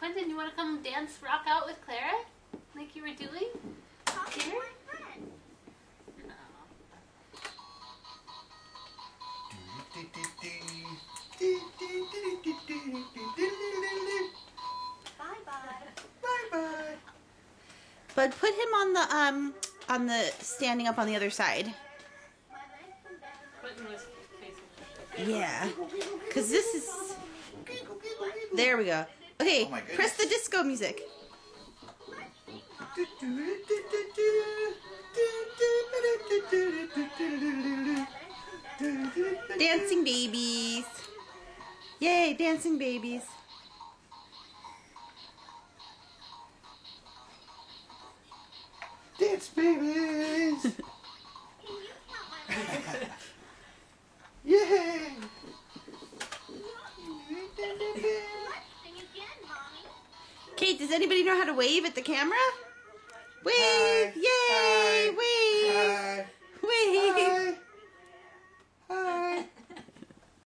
Quentin, you want to come dance rock out with Clara? Like you were doing? Here? No. Bye-bye. Bye-bye. But put him on the standing up on the other side. Quentin was facing. Yeah. Cause this is. There we go. Okay, Oh my goodness. press the disco music. Dancing babies. Yay, dancing babies. Dance babies! Yay! Kate, does anybody know how to wave at the camera? Wave! Hi.